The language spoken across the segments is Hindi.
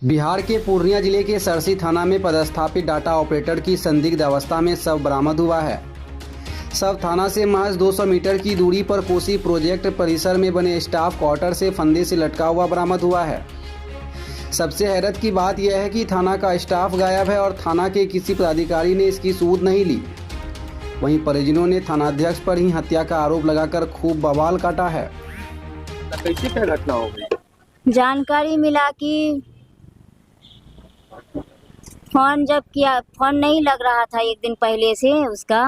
बिहार के पूर्णिया जिले के सरसी थाना में पदस्थापित डाटा ऑपरेटर की संदिग्ध अवस्था में शव बरामद हुआ है। शव थाना से महज 200 मीटर की दूरी पर कोसी प्रोजेक्ट परिसर में बने स्टाफ क्वार्टर से फंदे से लटका हुआ बरामद हुआ है। सबसे हैरत की बात यह है कि थाना का स्टाफ गायब है और थाना के किसी पदाधिकारी ने इसकी सूद नहीं ली। वहीं परिजनों ने थानाध्यक्ष पर ही हत्या का आरोप लगाकर खूब बवाल काटा है। कैसे क्या घटना हो गई? जानकारी मिला कि फोन जब किया, फोन नहीं लग रहा था एक दिन पहले से उसका,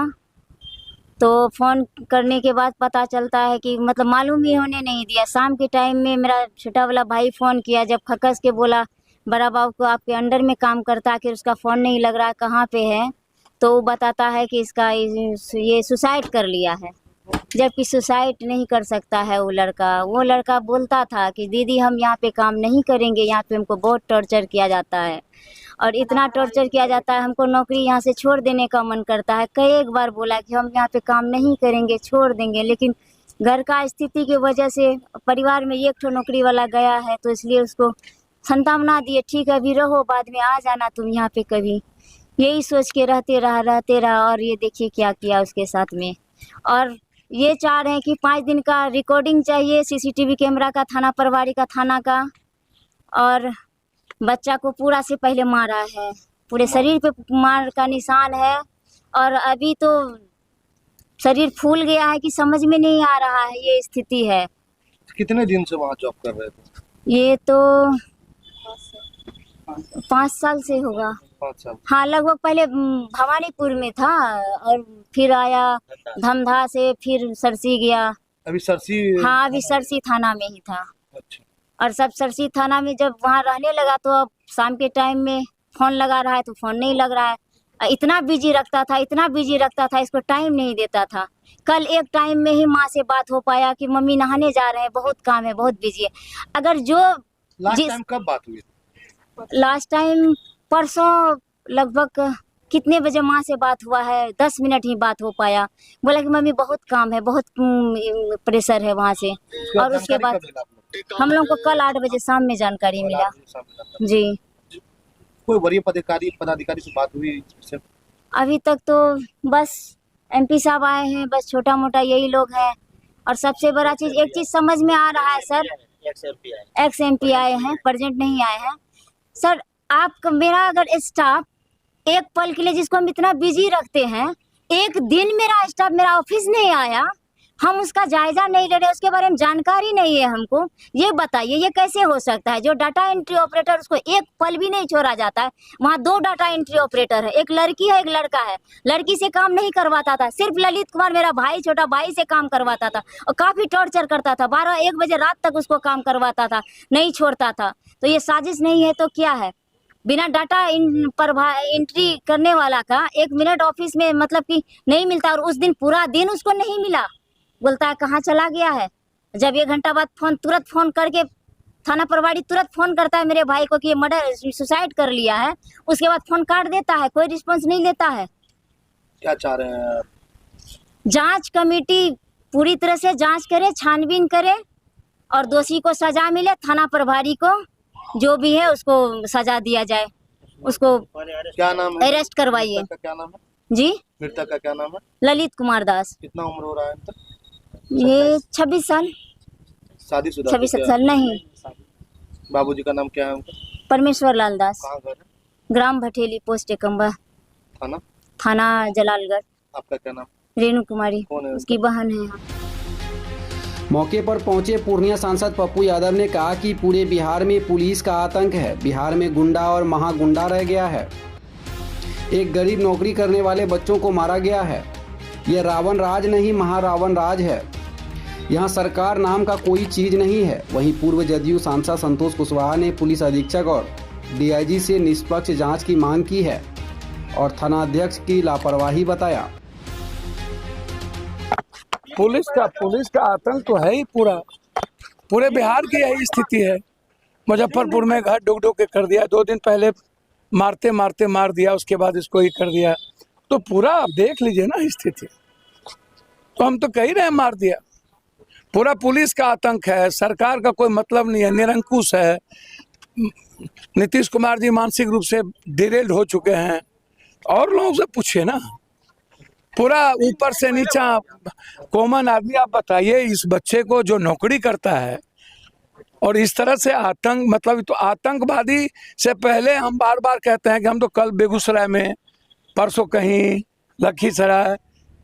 तो फोन करने के बाद पता चलता है कि मतलब मालूम ही होने नहीं दिया। शाम के टाइम में मेरा छोटा वाला भाई फ़ोन किया, जब खकस के बोला बड़ा बाबू को आपके अंडर में काम करता है कि उसका फ़ोन नहीं लग रहा है, कहाँ पे है, तो वो बताता है कि इसका ये सुसाइड कर लिया है। जबकि सुसाइड नहीं कर सकता है वो लड़का बोलता था कि दीदी हम यहाँ पे काम नहीं करेंगे, यहाँ पे हमको बहुत टॉर्चर किया जाता है और इतना टॉर्चर किया जाता है, हमको नौकरी यहाँ से छोड़ देने का मन करता है। कई एक बार बोला कि हम यहाँ पे काम नहीं करेंगे, छोड़ देंगे, लेकिन घर का स्थिति की वजह से परिवार में एक ठो नौकरी वाला गया है, तो इसलिए उसको सांत्वना दिए, ठीक है अभी रहो, बाद में आ जाना तुम यहाँ पे कभी। यही सोच के रहते रहा और ये देखिए क्या किया उसके साथ में। और ये चाह रहे हैं कि 5 दिन का रिकॉर्डिंग चाहिए, सीसीटीवी कैमरा का, थाना प्रभारी का, थाना का। और बच्चा को पूरा से पहले मारा है, पूरे शरीर पे मार का निशान है और अभी तो शरीर फूल गया है कि समझ में नहीं आ रहा है, ये स्थिति है। कितने दिन से वहाँ जॉब कर रहे थे? ये तो 5 साल से होगा। 5 साल? हाँ, लगभग पहले भवानीपुर में था और फिर आया धमधा से, फिर सरसी गया। अभी सरसी? हाँ, अभी सरसी थाना में ही था। अच्छा। और सब सरसी थाना में जब वहाँ रहने लगा तो अब शाम के टाइम में फ़ोन लगा रहा है तो फ़ोन नहीं लग रहा है। इतना बिजी रखता था, इसको टाइम नहीं देता था। कल एक टाइम में ही माँ से बात हो पाया कि मम्मी नहाने जा रहे हैं, बहुत काम है, बहुत बिजी है। अगर जो लास्ट टाइम कब बात हुई? लास्ट टाइम परसों लगभग कितने बजे माँ से बात हुआ है, 10 मिनट ही बात हो पाया। बोला कि मम्मी बहुत काम है, बहुत प्रेशर है वहाँ से। और उसके बाद हम लोग को कल 8 बजे शाम में जानकारी मिला। जी। कोई वरीय पदाधिकारी से बात हुई? अभी तक तो बस MP साहब आए हैं, बस छोटा मोटा यही लोग हैं। और सबसे बड़ा चीज, एक चीज समझ में आ रहा है सर, एक्स MP आए हैं, प्रेजेंट नहीं आए हैं। सर आप मेरा अगर स्टाफ एक पल के लिए, जिसको हम इतना बिजी रखते हैं, एक दिन मेरा स्टाफ मेरा ऑफिस नहीं आया, हम उसका जायजा नहीं ले रहे, उसके बारे में जानकारी नहीं है हमको, ये बताइए ये कैसे हो सकता है? जो डाटा एंट्री ऑपरेटर, उसको एक पल भी नहीं छोड़ा जाता है। वहाँ 2 डाटा एंट्री ऑपरेटर है, एक लड़की है एक लड़का है। लड़की से काम नहीं करवाता था, सिर्फ ललित कुमार मेरा भाई, छोटा भाई से काम करवाता था और काफी टॉर्चर करता था, 12-1 बजे रात तक उसको काम करवाता था, नहीं छोड़ता था। तो ये साजिश नहीं है तो क्या है? बिना डाटा एंट्री करने वाला का 1 मिनट ऑफिस में मतलब कि नहीं मिलता, और उस दिन पूरा दिन उसको नहीं मिला। बोलता है कहाँ चला गया है। जब 1 घंटा बाद तुरंत फोन करके थाना प्रभारी तुरंत फोन करता है मेरे भाई को कि ये मर्डर सुसाइड कर लिया है, उसके बाद फोन काट देता है, कोई रिस्पॉन्स नहीं लेता है। क्या चाह रहे हैं? जांच कमेटी पूरी तरह से जांच करे, छानबीन करे और दोषी को सजा मिले, थाना प्रभारी को जो भी है उसको सजा दिया जाए, उसको क्या नाम है? अरेस्ट करवाइए। क्या नाम है जी? मृतक का क्या नाम है? ललित कुमार दास। कितना उम्र हो रहा है इनका? ये 26 साल। शादीशुदा? 26 साल नहीं। बाबूजी का नाम क्या है उनका? परमेश्वर लाल दास। कहाँ घर है? ग्राम भटेली, पोस्ट एकम्बा, थाना जलालगढ़। आपका क्या नाम? रेणु कुमारी, कौन है? उसकी बहन है। मौके पर पहुंचे पूर्णिया सांसद पप्पू यादव ने कहा कि पूरे बिहार में पुलिस का आतंक है, बिहार में गुंडा और महागुंडा रह गया है। एक गरीब नौकरी करने वाले बच्चों को मारा गया है। यह रावण राज नहीं, महारावण राज है। यहाँ सरकार नाम का कोई चीज नहीं है। वहीं पूर्व जदयू सांसद संतोष कुशवाहा ने पुलिस अधीक्षक और DIG से निष्पक्ष जांच की मांग की है और थानाध्यक्ष की लापरवाही बताया। पुलिस का आतंक तो है ही, पूरे बिहार की यही स्थिति है। मुजफ्फरपुर में घर डुक के कर दिया, 2 दिन पहले मारते मार दिया, उसके बाद इसको ही कर दिया। तो पूरा आप देख लीजिए ना स्थिति। तो हम तो कह रहे हैं मार दिया। पूरा पुलिस का आतंक है, सरकार का कोई मतलब नहीं है, निरंकुश है। नीतीश कुमार जी मानसिक रूप से डिरेल्ड हो चुके हैं। और लोगों से पूछिए ना, पूरा ऊपर से नीचा कॉमन आदमी। आप बताइए, इस बच्चे को जो नौकरी करता है और इस तरह से आतंक, मतलब तो आतंकवादी से पहले हम बार बार कहते हैं कि हम तो कल बेगूसराय में, परसों कहीं लखीसराय,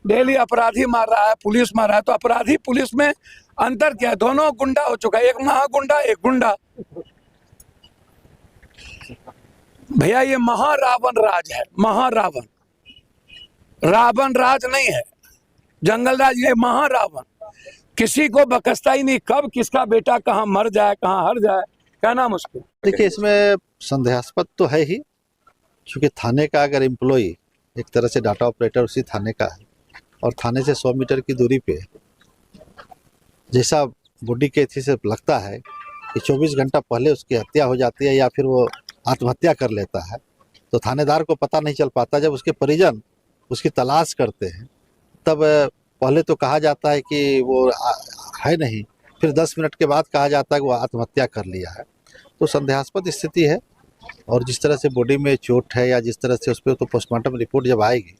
डेली अपराधी मार रहा है, पुलिस मार रहा है। तो अपराधी पुलिस में अंतर क्या है? दोनों गुंडा हो चुका है, एक महागुंडा एक गुंडा। भैया ये महारावण राज है, महारावण। रावण राज नहीं है, जंगल राज, ये महारावण। किसी को बकसता ही नहीं, कब किसका बेटा कहाँ मर जाए कहाँ हर जाए कहना मुश्किल। देखिए, इसमें संदेहास्पद तो है ही, क्योंकि थाने का अगर एम्प्लॉय एक तरह से डाटा ऑपरेटर उसी थाने का है और थाने से 100 मीटर की दूरी पे, जैसा बॉडी के एथी से लगता है कि 24 घंटा पहले उसकी हत्या हो जाती है या फिर वो आत्महत्या कर लेता है, तो थानेदार को पता नहीं चल पाता। जब उसके परिजन उसकी तलाश करते हैं तब पहले तो कहा जाता है कि वो है नहीं, फिर 10 मिनट के बाद कहा जाता है कि वो आत्महत्या कर लिया है। तो संदेहास्पद स्थिति है। और जिस तरह से बॉडी में चोट है या जिस तरह से उस पर, तो पोस्टमार्टम रिपोर्ट जब आएगी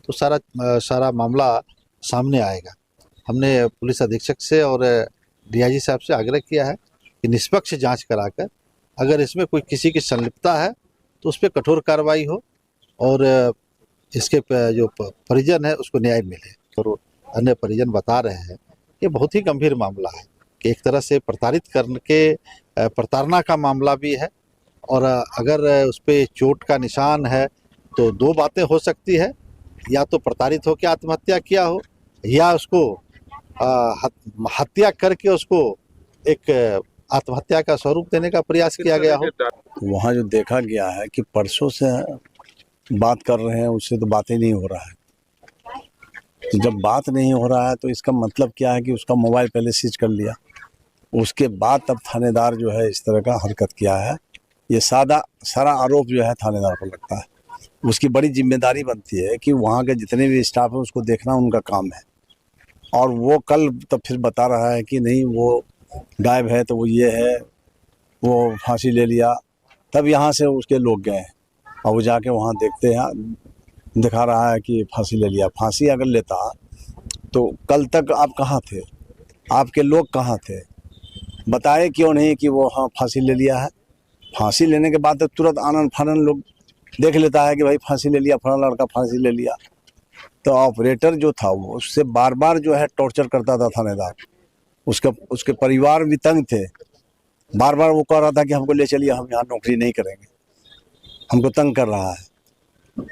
तो सारा मामला सामने आएगा। हमने पुलिस अधीक्षक से और डीआईजी साहब से आग्रह किया है कि निष्पक्ष जांच कराकर अगर इसमें कोई किसी की संलिप्तता है तो उस पर कठोर कार्रवाई हो और इसके जो परिजन है उसको न्याय मिले। और अन्य परिजन बता रहे हैं कि बहुत ही गंभीर मामला है कि एक तरह से प्रताड़ित करके प्रताड़ना का मामला भी है। और अगर उस पर चोट का निशान है तो दो बातें हो सकती है, या तो प्रताड़ित होकर आत्महत्या किया हो या उसको हत्या करके उसको एक आत्महत्या का स्वरूप देने का प्रयास किया गया हो। वहाँ जो देखा गया है कि परसों से बात कर रहे हैं, उससे तो बात ही नहीं हो रहा है। तो जब बात नहीं हो रहा है तो इसका मतलब क्या है कि उसका मोबाइल पहले सीज कर लिया, उसके बाद तब थानेदार जो है इस तरह का हरकत किया है। ये सारा आरोप जो है थानेदार को लगता है। उसकी बड़ी जिम्मेदारी बनती है कि वहाँ के जितने भी स्टाफ है उसको देखना उनका काम है। और वो कल तब फिर बता रहा है कि नहीं वो गायब है, तो वो ये है, वो फांसी ले लिया। तब यहाँ से उसके लोग गए और वो जाके वहाँ देखते हैं, दिखा रहा है कि फांसी ले लिया। फांसी अगर लेता तो कल तक आप कहाँ थे, आपके लोग कहाँ थे, बताए क्यों नहीं कि वो हाँ फांसी ले लिया है। फांसी लेने के बाद तो तुरंत आनंद फानन लोग देख लेता है कि भाई फांसी ले लिया, फला लड़का फांसी ले लिया। तो ऑपरेटर जो था वो उससे बार बार जो है टॉर्चर करता था थानेदार। उसके परिवार भी तंग थे, बार बार वो कह रहा था कि हमको ले चलिए, हम यहाँ नौकरी नहीं करेंगे, हमको तंग कर रहा है।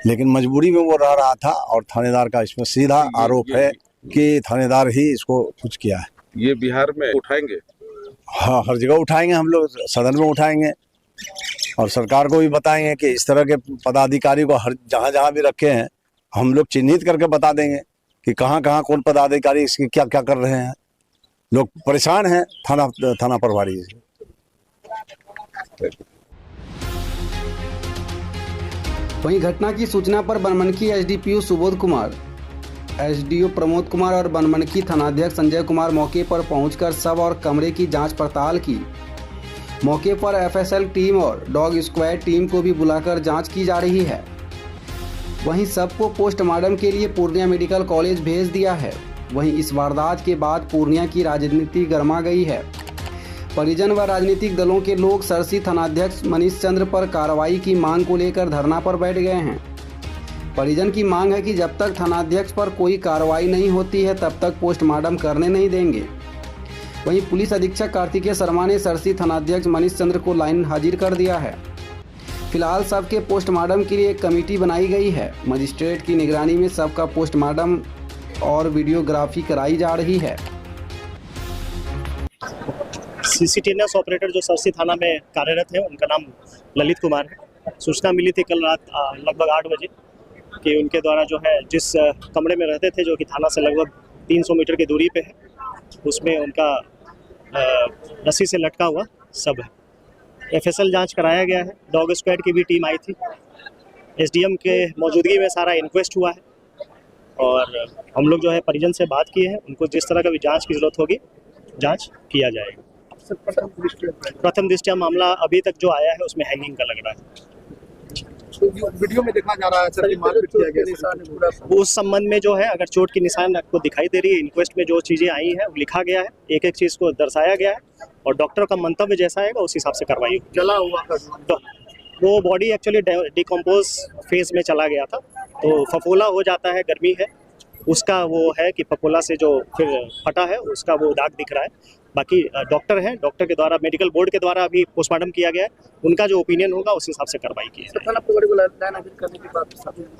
लेकिन मजबूरी में वो रह रहा था और थानेदार का इसमें सीधा आरोप है कि थानेदार ही इसको कुछ किया है। ये बिहार में उठाएंगे? हाँ, हर जगह उठाएंगे, हम लोग सदन में उठाएंगे और सरकार को भी बताएंगे कि इस तरह के पदाधिकारी को हर जहाँ भी रखे हैं हम लोग चिन्हित करके बता देंगे कि कहाँ कौन पदाधिकारी इसके क्या कर रहे हैं। लोग परेशान हैं थाना प्रभारी से। वहीं घटना की सूचना पर बनमनखी एसडीपीओ सुबोध कुमार, एसडीओ प्रमोद कुमार और बनमनखी थानाध्यक्ष संजय कुमार मौके पर पहुंचकर शव और कमरे की जांच पड़ताल की। मौके पर एफएसएल टीम और डॉग स्क्वाड टीम को भी बुलाकर जांच की जा रही है। वहीं सबको पोस्टमार्टम के लिए पूर्णिया मेडिकल कॉलेज भेज दिया है। वहीं इस वारदात के बाद पूर्णिया की राजनीति गर्मा गई है। परिजन व राजनीतिक दलों के लोग सरसी थानाध्यक्ष मनीष चंद्र पर कार्रवाई की मांग को लेकर धरना पर बैठ गए हैं। परिजन की मांग है कि जब तक थानाध्यक्ष पर कोई कार्रवाई नहीं होती है तब तक पोस्टमार्टम करने नहीं देंगे। वहीं पुलिस अधीक्षक कार्तिकेय शर्मा ने सरसी थानाध्यक्ष मनीष चंद्र को लाइन हाजिर कर दिया है। फिलहाल शव के पोस्टमार्टम के लिए एक कमेटी बनाई गई है। मजिस्ट्रेट की निगरानी में शव का पोस्टमार्टम और वीडियोग्राफी कराई जा रही है। सीसीटीएनएस ऑपरेटर जो सरसी थाना में कार्यरत है उनका नाम ललित कुमार है। सूचना मिली थी कल रात लगभग 8 बजे कि उनके द्वारा जो है जिस कमरे में रहते थे, जो कि थाना से लगभग 300 मीटर की दूरी पे है, उसमें उनका रस्सी से लटका हुआ शव है। एफएसएल जांच कराया गया है, डॉग स्क्वाड की भी टीम आई थी। एसडीएम के मौजूदगी में सारा इंक्वेस्ट हुआ है और हम लोग जो है परिजन से बात किए हैं, उनको जिस तरह का भी जांच की ज़रूरत होगी जांच किया जाएगा। प्रथम दृष्टया मामला अभी तक जो आया है उसमें हैंगिंग का लग रहा है। वीडियो में देखा जा रहा है सर कि मारपीट किया गया। उस संबंध में जो है अगर चोट की निशान आपको दिखाई दे रही है, इंक्वेस्ट में जो चीज़ें आई हैं वो लिखा गया है, एक एक चीज़ को दर्शाया गया है और डॉक्टर का मंतव्य जैसा आएगा उस हिसाब से कार्रवाई होगी। जला हुआ तो वो बॉडी एक्चुअली डिकम्पोज फेज में चला गया था, तो फफोला हो जाता है, गर्मी है उसका वो है कि फफोला से जो फिर फटा है उसका वो दाग दिख रहा है। बाकी डॉक्टर हैं, डॉक्टर के द्वारा मेडिकल बोर्ड के द्वारा अभी पोस्टमार्टम किया गया है, उनका जो ओपिनियन होगा उस हिसाब से कार्रवाई की जाएगी।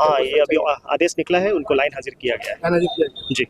हाँ, ये अभी आदेश निकला है, उनको लाइन हाजिर किया गया है। जी।